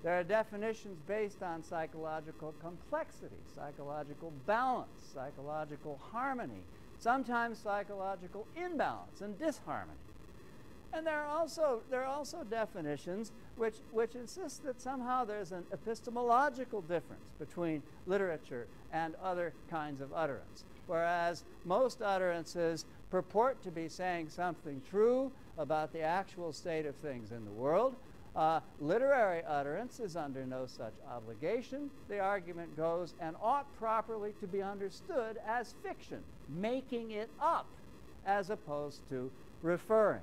There are definitions based on psychological complexity, psychological balance, psychological harmony, sometimes psychological imbalance and disharmony. And there are also definitions which insist that somehow there's an epistemological difference between literature and other kinds of utterance. Whereas most utterances purport to be saying something true about the actual state of things in the world, literary utterance is under no such obligation, the argument goes, and ought properly to be understood as fiction, making it up, as opposed to referring.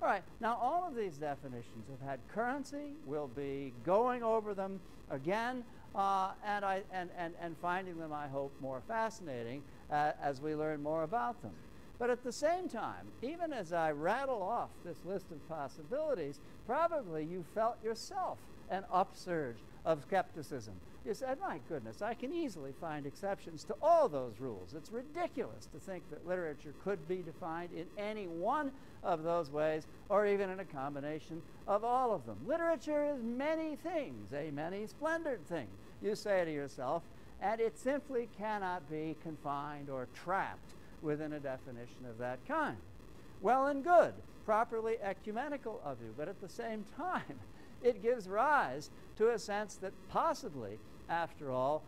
All right, now all of these definitions have had currency. We'll be going over them again and finding them, I hope, more fascinating as we learn more about them. But at the same time, even as I rattle off this list of possibilities, probably you felt yourself an upsurge of skepticism. You said, my goodness, I can easily find exceptions to all those rules. It's ridiculous to think that literature could be defined in any one of those ways, or even in a combination of all of them. Literature is many things, a many splendored thing, you say to yourself, and it simply cannot be confined or trapped within a definition of that kind. Well and good, properly ecumenical of you, but at the same time, it gives rise to a sense that possibly, after all,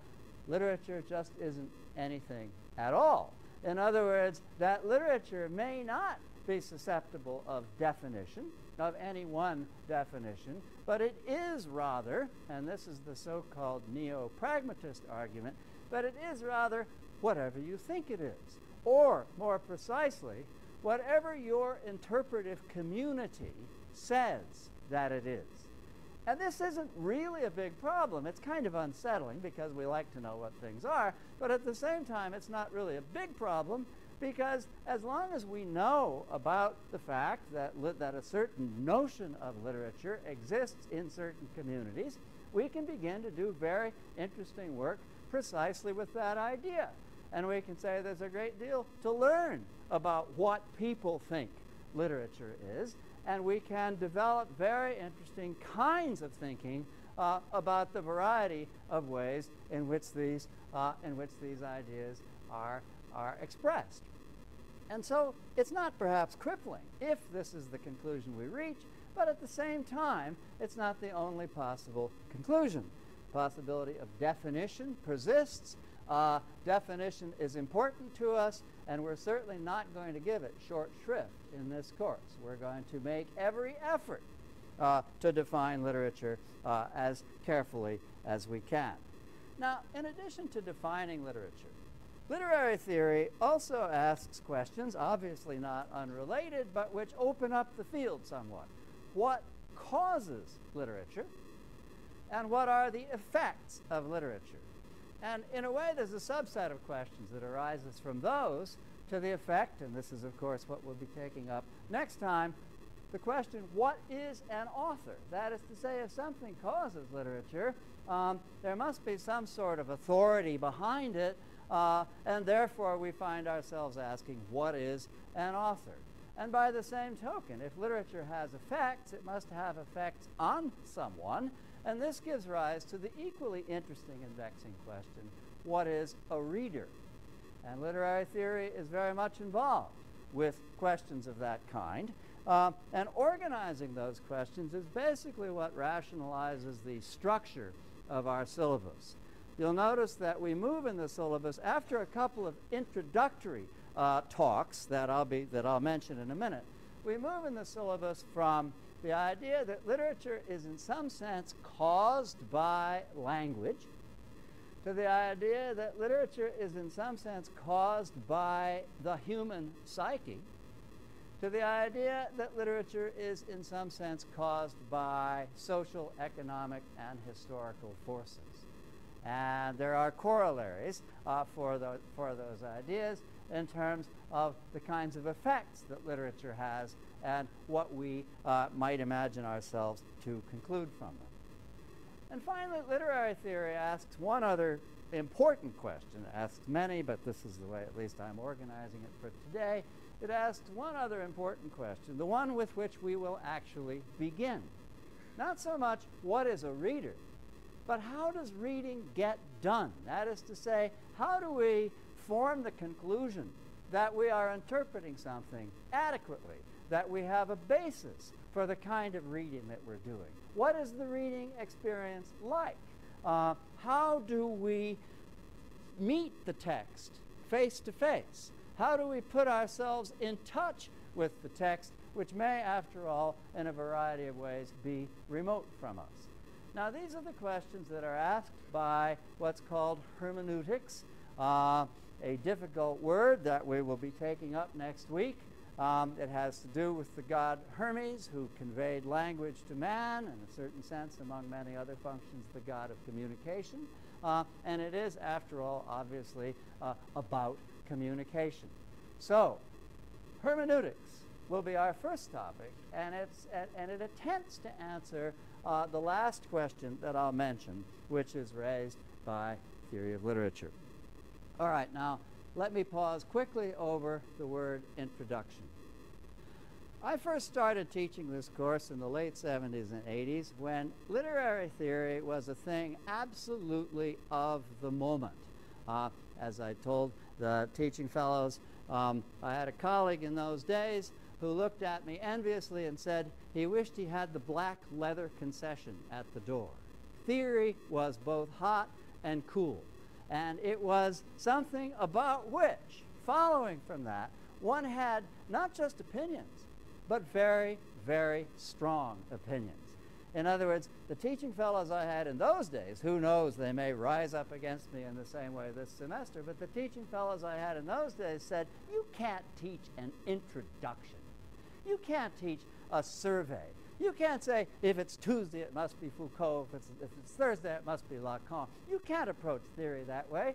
literature just isn't anything at all. In other words, that literature may not be susceptible of definition, of any one definition, but it is rather, and this is the so-called neo-pragmatist argument, but it is rather whatever you think it is. Or, more precisely, whatever your interpretive community says that it is. And this isn't really a big problem. It's kind of unsettling because we like to know what things are, but at the same time, it's not really a big problem because as long as we know about the fact that a certain notion of literature exists in certain communities, we can begin to do very interesting work precisely with that idea. And we can say there's a great deal to learn about what people think literature is, and we can develop very interesting kinds of thinking about the variety of ways in which these ideas are expressed. And so it's not perhaps crippling if this is the conclusion we reach, but at the same time, it's not the only possible conclusion. Possibility of definition persists. Definition is important to us, and we're certainly not going to give it short shrift in this course. We're going to make every effort to define literature as carefully as we can. Now, in addition to defining literature, literary theory also asks questions, obviously not unrelated, but which open up the field somewhat. What causes literature, and what are the effects of literature? And in a way, there's a subset of questions that arises from those to the effect, and this is, of course, what we'll be taking up next time, the question, what is an author? That is to say, if something causes literature, there must be some sort of authority behind it, and therefore we find ourselves asking, what is an author? And by the same token, if literature has effects, it must have effects on someone, and this gives rise to the equally interesting and vexing question, what is a reader? And literary theory is very much involved with questions of that kind. And organizing those questions is basically what rationalizes the structure of our syllabus. You'll notice that we move in the syllabus after a couple of introductory talks that I'll mention in a minute. We move in the syllabus from the idea that literature is in some sense caused by language, to the idea that literature is in some sense caused by the human psyche, to the idea that literature is in some sense caused by social, economic, and historical forces. And there are corollaries for those ideas in terms of the kinds of effects that literature has and what we might imagine ourselves to conclude from them. And finally, literary theory asks one other important question. It asks many, but this is the way at least I'm organizing it for today. It asks one other important question, the one with which we will actually begin. not so much what is a reader, but how does reading get done? That is to say, how do we form the conclusion that we are interpreting something adequately, that we have a basis for the kind of reading that we're doing? What is the reading experience like? How do we meet the text face to face? How do we put ourselves in touch with the text, which may, after all, in a variety of ways, be remote from us? Now, these are the questions that are asked by what's called hermeneutics, a difficult word that we will be taking up next week. It has to do with the god Hermes, who conveyed language to man, in a certain sense, among many other functions, the god of communication. And it is, after all, obviously, about communication. So, hermeneutics will be our first topic, and it attempts to answer the last question that I'll mention, which is raised by theory of literature. All right, now, let me pause quickly over the word introduction. I first started teaching this course in the late 70s and 80s when literary theory was a thing absolutely of the moment. As I told the teaching fellows, I had a colleague in those days who looked at me enviously and said he wished he had the black leather concession at the door. Theory was both hot and cool, and it was something about which, following from that, one had not just opinions, but very, very strong opinions. In other words, the teaching fellows I had in those days, who knows, they may rise up against me in the same way this semester, but the teaching fellows I had in those days said, you can't teach an introduction. You can't teach a survey. You can't say, if it's Tuesday, it must be Foucault. If it's Thursday, it must be Lacan. You can't approach theory that way.